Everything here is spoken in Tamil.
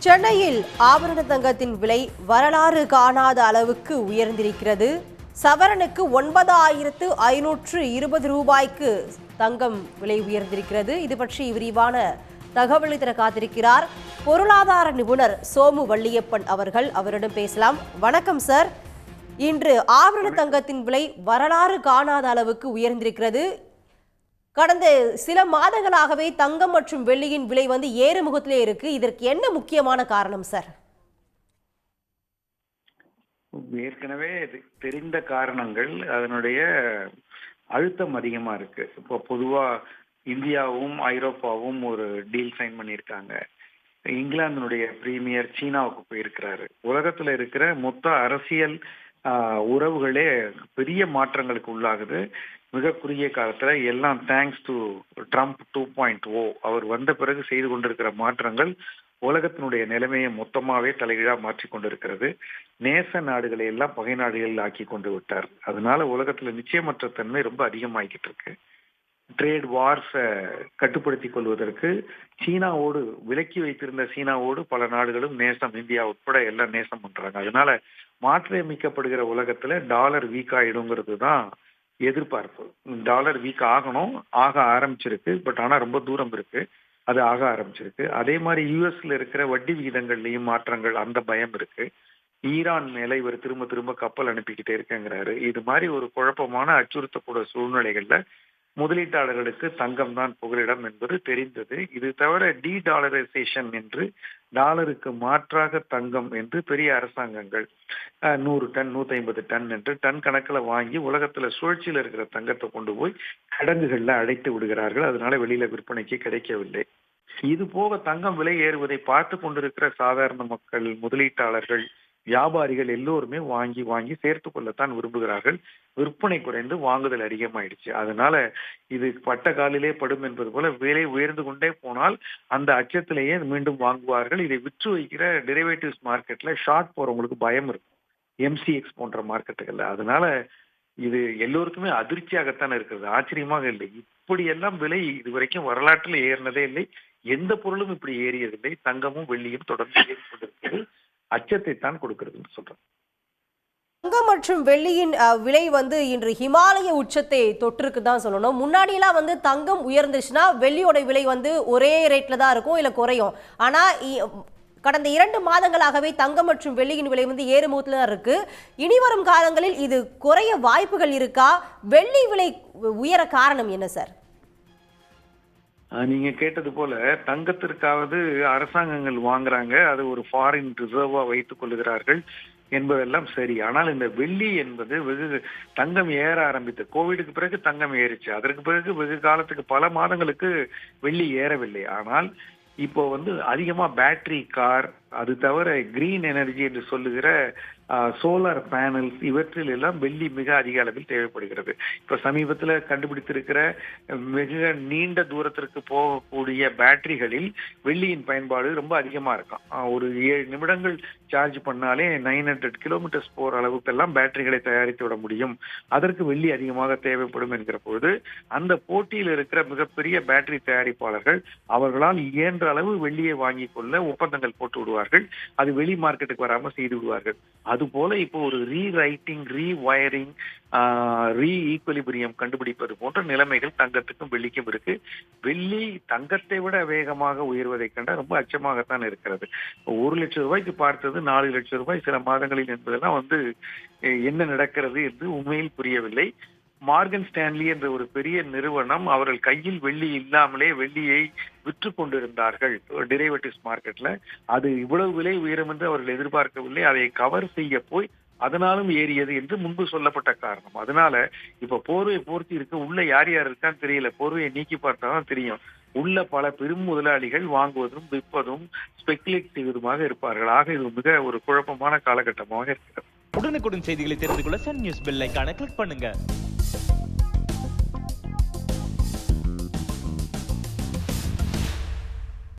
சென்னையில் ஆபரண தங்கத்தின் விலை வரலாறு காணாத அளவுக்கு உயர்ந்திருக்கிறது. சவரனுக்கு 9,520 ரூபாய்க்கு தங்கம் விலை உயர்ந்திருக்கிறது. இது பற்றி விரிவான தகவலை தர காத்திருக்கிறார் பொருளாதார நிபுணர் சோமு வள்ளியப்பன் அவர்கள். அவரிடம் பேசலாம். வணக்கம் சார். இன்று ஆபரண தங்கத்தின் விலை வரலாறு காணாத அளவுக்கு உயர்ந்திருக்கிறது. கடந்த சில மாதங்களாகவே தங்கம் மற்றும் வெள்ளியின் விலை ஏறுமுகத்திலே இருக்கு. இதற்கு என்ன முக்கியமான காரணம் சார்? ஏற்கனவே தெரிந்த காரணங்கள், அதனுடைய அழுத்தம் அதிகமா இருக்கு. இப்போ பொதுவா இந்தியாவும் ஐரோப்பாவும் ஒரு டீல் சைன் பண்ணியிருக்காங்க. இங்கிலாந்தினுடைய பிரீமியர் சீனாவுக்கு போயிருக்கிறாரு. உலகத்துல இருக்கிற மொத்த அரசியல் உறவுகளே பெரிய மாற்றங்களுக்கு உள்ளாகுது. மிக குறுகிய காலத்துல எல்லாம் தேங்க்ஸ் டு ட்ரம்ப் 2.0 அவர் வந்த பிறகு செய்து கொண்டிருக்கிற மாற்றங்கள் உலகத்தினுடைய நிலைமையை மொத்தமாவே தலைகீழா மாற்றி கொண்டிருக்கிறது. நேச நாடுகளை எல்லாம் பகை நாடுகளில் ஆக்கி கொண்டு விட்டார். அதனால உலகத்துல நிச்சயமற்ற தன்மை ரொம்ப அதிகமாகிக்கிட்டு இருக்கு. ட்ரேட் வார்ஸை கட்டுப்படுத்தி கொள்வதற்கு சீனாவோடு விலக்கி வைத்திருந்த சீனாவோடு பல நாடுகளும் நேசம், இந்தியா உட்பட எல்லாம் நேசம் பண்றாங்க. அதனால மாற்றியமைக்கப்படுகிற உலகத்துல டாலர் வீக் ஆயிடுங்கிறது தான் எதிர்பார்ப்பு. டாலர் வீக் ஆக ஆரம்பிச்சிருக்கு. பட் ஆனா ரொம்ப தூரம் இருக்கு. அது ஆக ஆரம்பிச்சிருக்கு. அதே மாதிரி யூஎஸ்ல இருக்கிற வட்டி விகிதங்கள்லயும் மாற்றங்கள், அந்த பயம் இருக்கு. ஈரான் மேல இவர் திரும்ப திரும்ப கப்பல் அனுப்பிக்கிட்டே இருக்கேங்கிறாரு. இது மாதிரி ஒரு குழப்பமான அச்சுறுத்தக்கூடிய சூழ்நிலைகள்ல முதலீட்டாளர்களுக்கு தங்கம் தான் புகலிடம் என்பது தெரிந்தது. இது தவிர டி டாலரைசேஷன் என்று டாலருக்கு மாற்றாக தங்கம் என்று பெரிய அரசாங்கங்கள் 100 டன் 150 டன் என்று டன் கணக்கில் வாங்கி உலகத்துல சுழற்சியில் இருக்கிற தங்கத்தை கொண்டு போய் கிடங்குகள்ல அடைத்து விடுகிறார்கள். அதனால வெளியில விற்பனைக்கு கிடைக்கவில்லை. இது போக தங்கம் விலை ஏறுவதை பார்த்து கொண்டிருக்கிற சாதாரண மக்கள், முதலீட்டாளர்கள், வியாபாரிகள் எல்லோருமே வாங்கி வாங்கி சேர்த்து கொள்ளத்தான் விரும்புகிறார்கள். விற்பனை குறைந்து வாங்குதல் அதிகமாயிடுச்சு. அதனால இது பட்ட காலிலே படும் என்பது போல விலை உயர்ந்து கொண்டே போனால் அந்த அச்சத்திலேயே மீண்டும் வாங்குவார்கள். இதை விற்று வைக்கிற டெரிவேட்டிவ்ஸ் மார்க்கெட்ல ஷார்ட் போறவங்களுக்கு பயம் இருக்கும், எம்சிஎக்ஸ் போன்ற மார்க்கெட்டுகள்ல. அதனால இது எல்லோருக்குமே அதிர்ச்சியாகத்தான் இருக்கிறது, ஆச்சரியமாக இல்லை. இப்படியெல்லாம் விலை இதுவரைக்கும் வரலாற்றில் ஏறினதே இல்லை. எந்த பொருளும் இப்படி ஏறியதில்லை. தங்கமும் வெள்ளியும் தொடர்ந்து ஏறி கொண்டிருக்கிறது. அச்சத்தை தான் கொடுக்கிறதுன்னு சொல்றேன். தங்கம் மற்றும் வெள்ளியின் விலை இன்று ஹிமாலய உச்சத்தை தொற்றுக்கு தான் சொல்லணும். முன்னாடி எல்லாம் தங்கம் உயர்ந்துச்சுன்னா வெள்ளியோட விலை ஒரே ரேட்ல தான் இருக்கும், இல்ல குறையும். ஆனா கடந்த 2 மாதங்களாகவே தங்கம் மற்றும் வெள்ளியின் விலை ஏறுமுகத்துல தான் இருக்கு. இனி வரும் காலங்களில் இது குறைய வாய்ப்புகள் இருக்கா? வெள்ளி விலை உயர காரணம் என்ன சார்? நீங்க கேட்டது போல தங்கத்திற்காவது அரசாங்கங்கள் வாங்குறாங்க, அது ஒரு ஃபாரின் ரிசர்வா வைத்துக் கொள்ளுகிறார்கள் என்பதெல்லாம் சரி. ஆனால் இந்த வெள்ளி என்பது தங்கம் ஏற ஆரம்பித்து கோவிடுக்கு பிறகு தங்கம் ஏறிச்சு. அதற்கு பிறகு வெகு காலத்துக்கு பல மாதங்களுக்கு வெள்ளி ஏறவில்லை. ஆனால் இப்போ அதிகமா பேட்டரி கார், அது தவிர கிரீன் எனர்ஜி என்று சொல்லுகிற சோலார் பேனல்ஸ், இவற்றில் எல்லாம் வெள்ளி மிக அதிக அளவில் தேவைப்படுகிறது. இப்ப சமீபத்துல கண்டுபிடித்திருக்கிற மிக நீண்ட தூரத்திற்கு போகக்கூடிய பேட்டரிகளில் வெள்ளியின் பயன்பாடு ரொம்ப அதிகமா இருக்கும். ஒரு 7 நிமிடங்கள் சார்ஜ் பண்ணாலே 900 கிலோமீட்டர்ஸ் போற அளவுக்கெல்லாம் பேட்டரிகளை தயாரித்து விட முடியும். அதற்கு வெள்ளி அதிகமாக தேவைப்படும் என்கிற பொழுது அந்த போட்டியில் இருக்கிற மிகப்பெரிய பேட்டரி தயாரிப்பாளர்கள் அவர்களால் இயன்ற அளவு வெள்ளியை வாங்கி கொள்ள ஒப்பந்தங்கள் போட்டு விடுவார்கள். அது வெளி மார்க்கெட்டுக்கு வராம செய்து விடுவார்கள். அது போல இப்போ ஒரு ரீரைட்டிங், ரீவயரிங், ரீஈக்குவலிபிரியம் கண்டுபிடிப்பது போன்ற நிலைமைகள் தங்கத்துக்கும் வெள்ளிக்கும் இருக்கு. வெள்ளி தங்கத்தை விட வேகமாக உயர்வதை கண்ட ரொம்ப அச்சமாகத்தான் இருக்கிறது. 1 லட்சம் ரூபாய்க்கு பார்த்தது 4 லட்சம் ரூபாய் சில மாதங்களில் என்பதெல்லாம் என்ன நடக்கிறது என்று உண்மையில் புரியவில்லை. மார்கன் ஸ்டான்லி என்ற ஒரு பெரிய நிறுவனம் அவர்கள் கையில் வெள்ளி இல்லாமலே வெள்ளியை விற்று கொண்டிருந்தார்கள் டெரிவேட்டிவ்ஸ் மார்க்கெட்ல. அது இவ்வளவு விலை உயரும் என்று அவர்கள் எதிர்பார்க்கவில்லை. அதை கவர் செய்ய போய் அதனாலும் ஏறியது என்று முன்பு சொல்லப்பட்ட காரணம். அதனால இப்ப போர்வையை போர்த்தி இருக்கு, உள்ள யார் யார் இருக்கான்னு தெரியல. போர்வையை நீக்கி பார்த்தாதான் தெரியும். உள்ள பல பெரும் முதலாளிகள் வாங்குவதும் விற்பதும் ஸ்பெகுலேட் செய்வதுமாக இருப்பார்கள். ஆக இது மிக ஒரு குழப்பமான காலகட்டமாக இருக்கிறது. உடனுக்குடன் செய்திகளை தெரிந்து கொள்ள சன் நியூஸ் பெல் ஐகானை கிளிக் பண்ணுங்க.